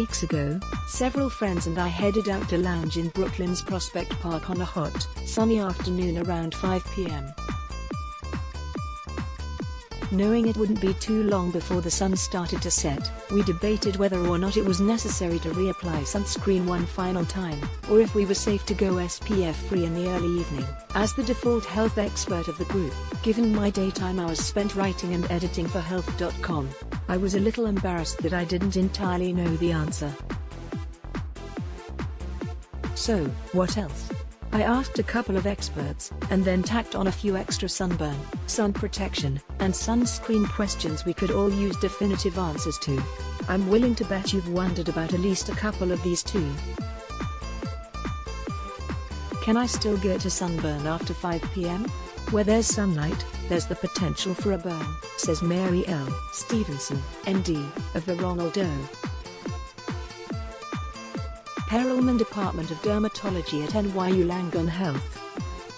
weeks ago, several friends and I headed out to lounge in Brooklyn's Prospect Park on a hot, sunny afternoon around 5 p.m. Knowing it wouldn't be too long before the sun started to set, we debated whether or not it was necessary to reapply sunscreen one final time, or if we were safe to go SPF-free in the early evening. As the default health expert of the group, given my daytime hours spent writing and editing for health.com, I was a little embarrassed that I didn't entirely know the answer. So, what else? I asked a couple of experts, and then tacked on a few extra sunburn, sun protection, and sunscreen questions we could all use definitive answers to. I'm willing to bet you've wondered about at least a couple of these too. Can I still get a sunburn after 5 p.m? Where there's sunlight, there's the potential for a burn, says Mary L. Stevenson, MD, of the Ronald O. Perelman Department of Dermatology at NYU Langone Health.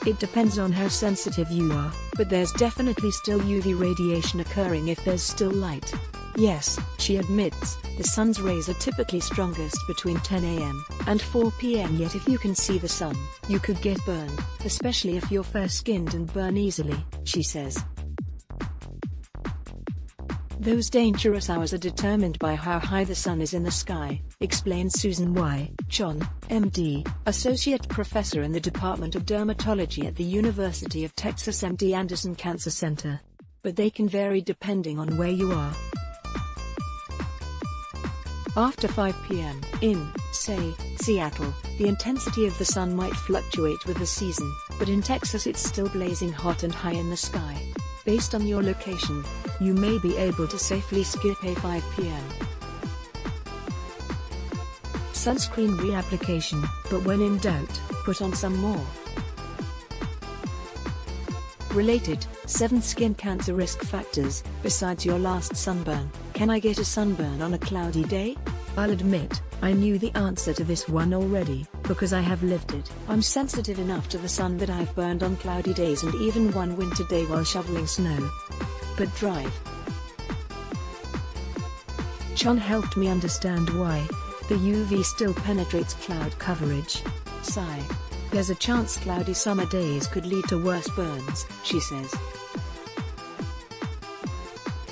It depends on how sensitive you are, but there's definitely still UV radiation occurring if there's still light. Yes, she admits, the sun's rays are typically strongest between 10 a.m. and 4 p.m. Yet if you can see the sun, you could get burned, especially if you're fair-skinned and burn easily, she says. Those dangerous hours are determined by how high the sun is in the sky, explains Susan Y. Chon, MD, Associate Professor in the Department of Dermatology at the University of Texas MD Anderson Cancer Center. But they can vary depending on where you are. After 5 p.m. in, say, Seattle, the intensity of the sun might fluctuate with the season, but in Texas it's still blazing hot and high in the sky. Based on your location, you may be able to safely skip a 5 p.m. sunscreen reapplication, but when in doubt, put on some more. Related, 7 skin cancer risk factors, besides your last sunburn. Can I get a sunburn on a cloudy day? I'll admit, I knew the answer to this one already, because I have lived it. I'm sensitive enough to the sun that I've burned on cloudy days and even one winter day while shoveling snow. But drive. Chon helped me understand why. The UV still penetrates cloud coverage. Sigh. There's a chance cloudy summer days could lead to worse burns, she says.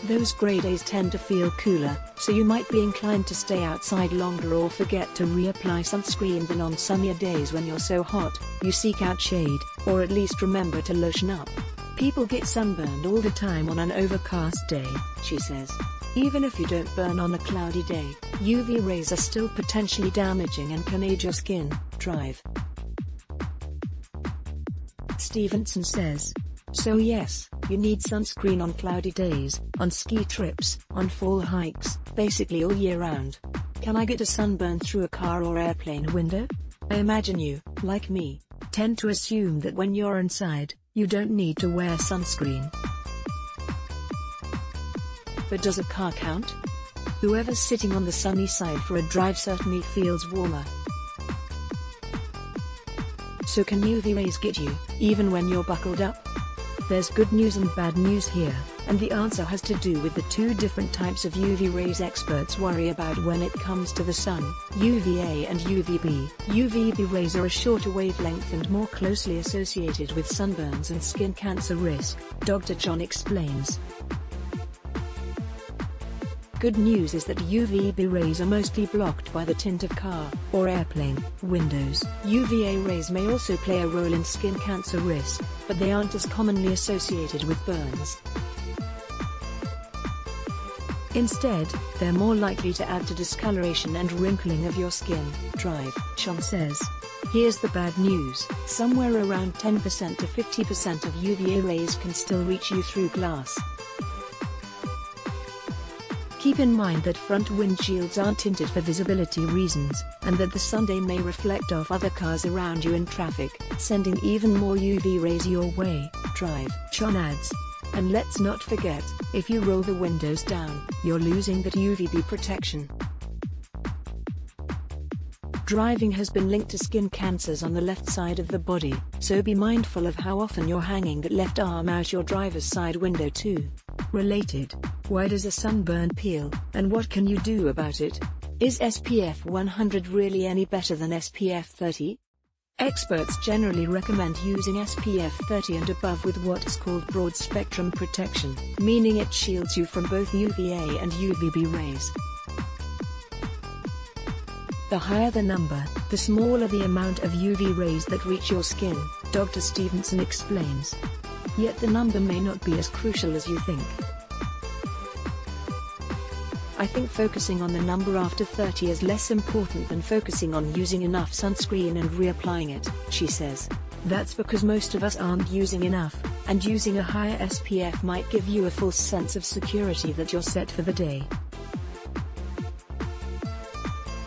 Those grey days tend to feel cooler, so you might be inclined to stay outside longer or forget to reapply sunscreen than on sunnier days when you're so hot, you seek out shade, or at least remember to lotion up. People get sunburned all the time on an overcast day, she says. Even if you don't burn on a cloudy day, UV rays are still potentially damaging and can age your skin. Drive. Stevenson says. So yes, you need sunscreen on cloudy days, on ski trips, on fall hikes, basically all year round. Can I get a sunburn through a car or airplane window? I imagine you, like me, tend to assume that when you're inside, you don't need to wear sunscreen. But does a car count? Whoever's sitting on the sunny side for a drive certainly feels warmer. So can UV rays get you, even when you're buckled up? There's good news and bad news here, and the answer has to do with the 2 different types of UV rays experts worry about when it comes to the sun, UVA and UVB. UVB rays are a shorter wavelength and more closely associated with sunburns and skin cancer risk, Dr. Chon explains. Good news is that UVB rays are mostly blocked by the tint of car or airplane windows. UVA rays may also play a role in skin cancer risk, but they aren't as commonly associated with burns. Instead, they're more likely to add to discoloration and wrinkling of your skin. Drive, Chon says. Here's the bad news, somewhere around 10% to 50% of UVA rays can still reach you through glass. Keep in mind that front windshields aren't tinted for visibility reasons, and that the sun may reflect off other cars around you in traffic, sending even more UV rays your way. Drive, Chon adds. And let's not forget, if you roll the windows down, you're losing that UVB protection. Driving has been linked to skin cancers on the left side of the body, so be mindful of how often you're hanging that left arm out your driver's side window too. Related, why does a sunburn peel, and what can you do about it? Is SPF 100 really any better than SPF 30? Experts generally recommend using SPF 30 and above with what's called broad-spectrum protection, meaning it shields you from both UVA and UVB rays. The higher the number, the smaller the amount of UV rays that reach your skin, Dr. Stevenson explains. Yet the number may not be as crucial as you think. I think focusing on the number after 30 is less important than focusing on using enough sunscreen and reapplying it, she says. That's because most of us aren't using enough, and using a higher SPF might give you a false sense of security that you're set for the day.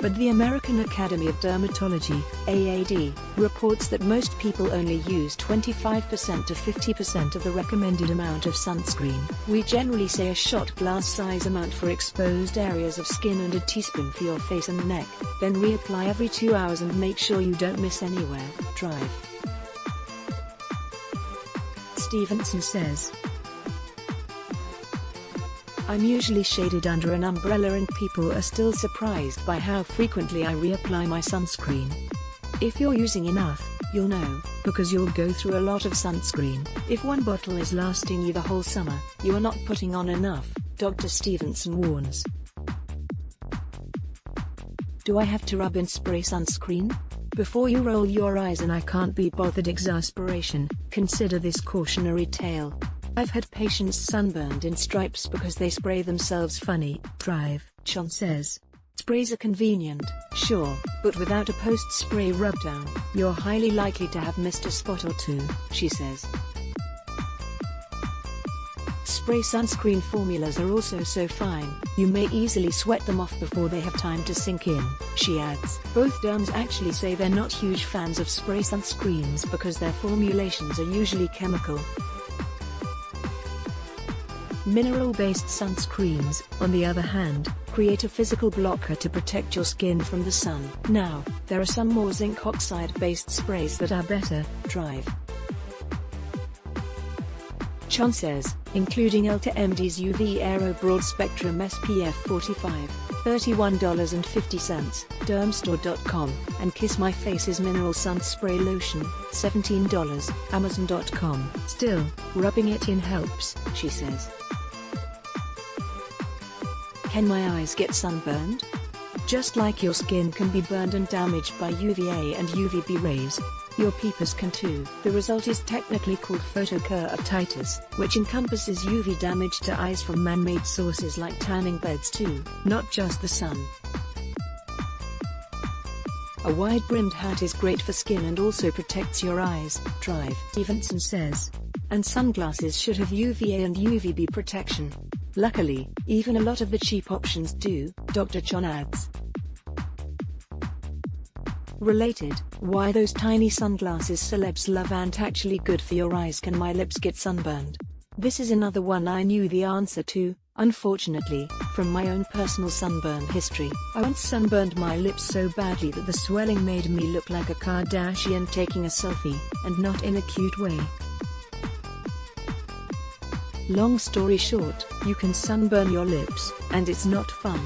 But the American Academy of Dermatology, AAD, reports that most people only use 25% to 50% of the recommended amount of sunscreen. We generally say a shot glass size amount for exposed areas of skin and a teaspoon for your face and neck, then reapply every 2 hours and make sure you don't miss anywhere. Drive. Stevenson says, I'm usually shaded under an umbrella and people are still surprised by how frequently I reapply my sunscreen. If you're using enough, you'll know, because you'll go through a lot of sunscreen. If one bottle is lasting you the whole summer, you are not putting on enough, Dr. Stevenson warns. Do I have to rub and spray sunscreen? Before you roll your eyes and I can't be bothered exasperation, consider this cautionary tale. I've had patients sunburned in stripes because they spray themselves funny. Drive. Sean says. Sprays are convenient, sure, but without a post-spray rub-down, you're highly likely to have missed a spot or two, she says. Spray sunscreen formulas are also so fine, you may easily sweat them off before they have time to sink in, she adds. Both derms actually say they're not huge fans of spray sunscreens because their formulations are usually chemical. Mineral-based sunscreens, on the other hand, create a physical blocker to protect your skin from the sun. Now, there are some more zinc oxide-based sprays that are better. Drive. Chon says, including Ulta-MD's UV Aero Broad Spectrum SPF 45, $31.50, dermstore.com, and Kiss My Face's Mineral Sun Spray Lotion, $17, amazon.com. Still, rubbing it in helps, she says. Can my eyes get sunburned? Just like your skin can be burned and damaged by UVA and UVB rays, your peepers can too. The result is technically called photokeratitis, which encompasses UV damage to eyes from man-made sources like tanning beds too, not just the sun. A wide-brimmed hat is great for skin and also protects your eyes. Drive. Stevenson says. And sunglasses should have UVA and UVB protection. Luckily, even a lot of the cheap options do, Dr. Chon adds. Related, why those tiny sunglasses celebs love aren't actually good for your eyes. Can my lips get sunburned? This is another one I knew the answer to, unfortunately, from my own personal sunburn history. I once sunburned my lips so badly that the swelling made me look like a Kardashian taking a selfie, and not in a cute way. Long story short, you can sunburn your lips, and it's not fun.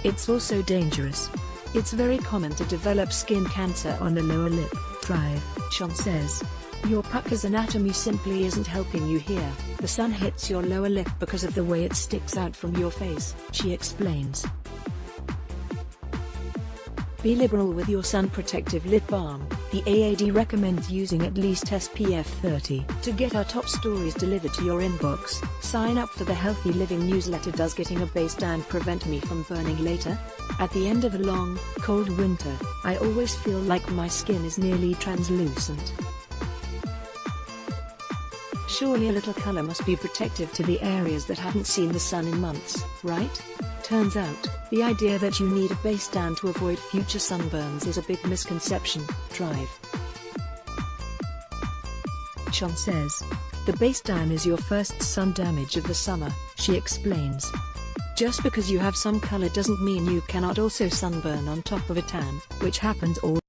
It's also dangerous. It's very common to develop skin cancer on the lower lip. Drive. Sean says. Your pucker's anatomy simply isn't helping you here. The sun hits your lower lip because of the way it sticks out from your face, she explains. Be liberal with your sun protective lip balm. The AAD recommends using at least SPF 30. To get our top stories delivered to your inbox, sign up for the Healthy Living newsletter. Does getting a base tan prevent me from burning later? At the end of a long, cold winter, I always feel like my skin is nearly translucent. Surely a little color must be protective to the areas that haven't seen the sun in months, right? Turns out, the idea that you need a base tan to avoid future sunburns is a big misconception. Drive. Sean says. The base tan is your first sun damage of the summer, she explains. Just because you have some color doesn't mean you cannot also sunburn on top of a tan, which happens all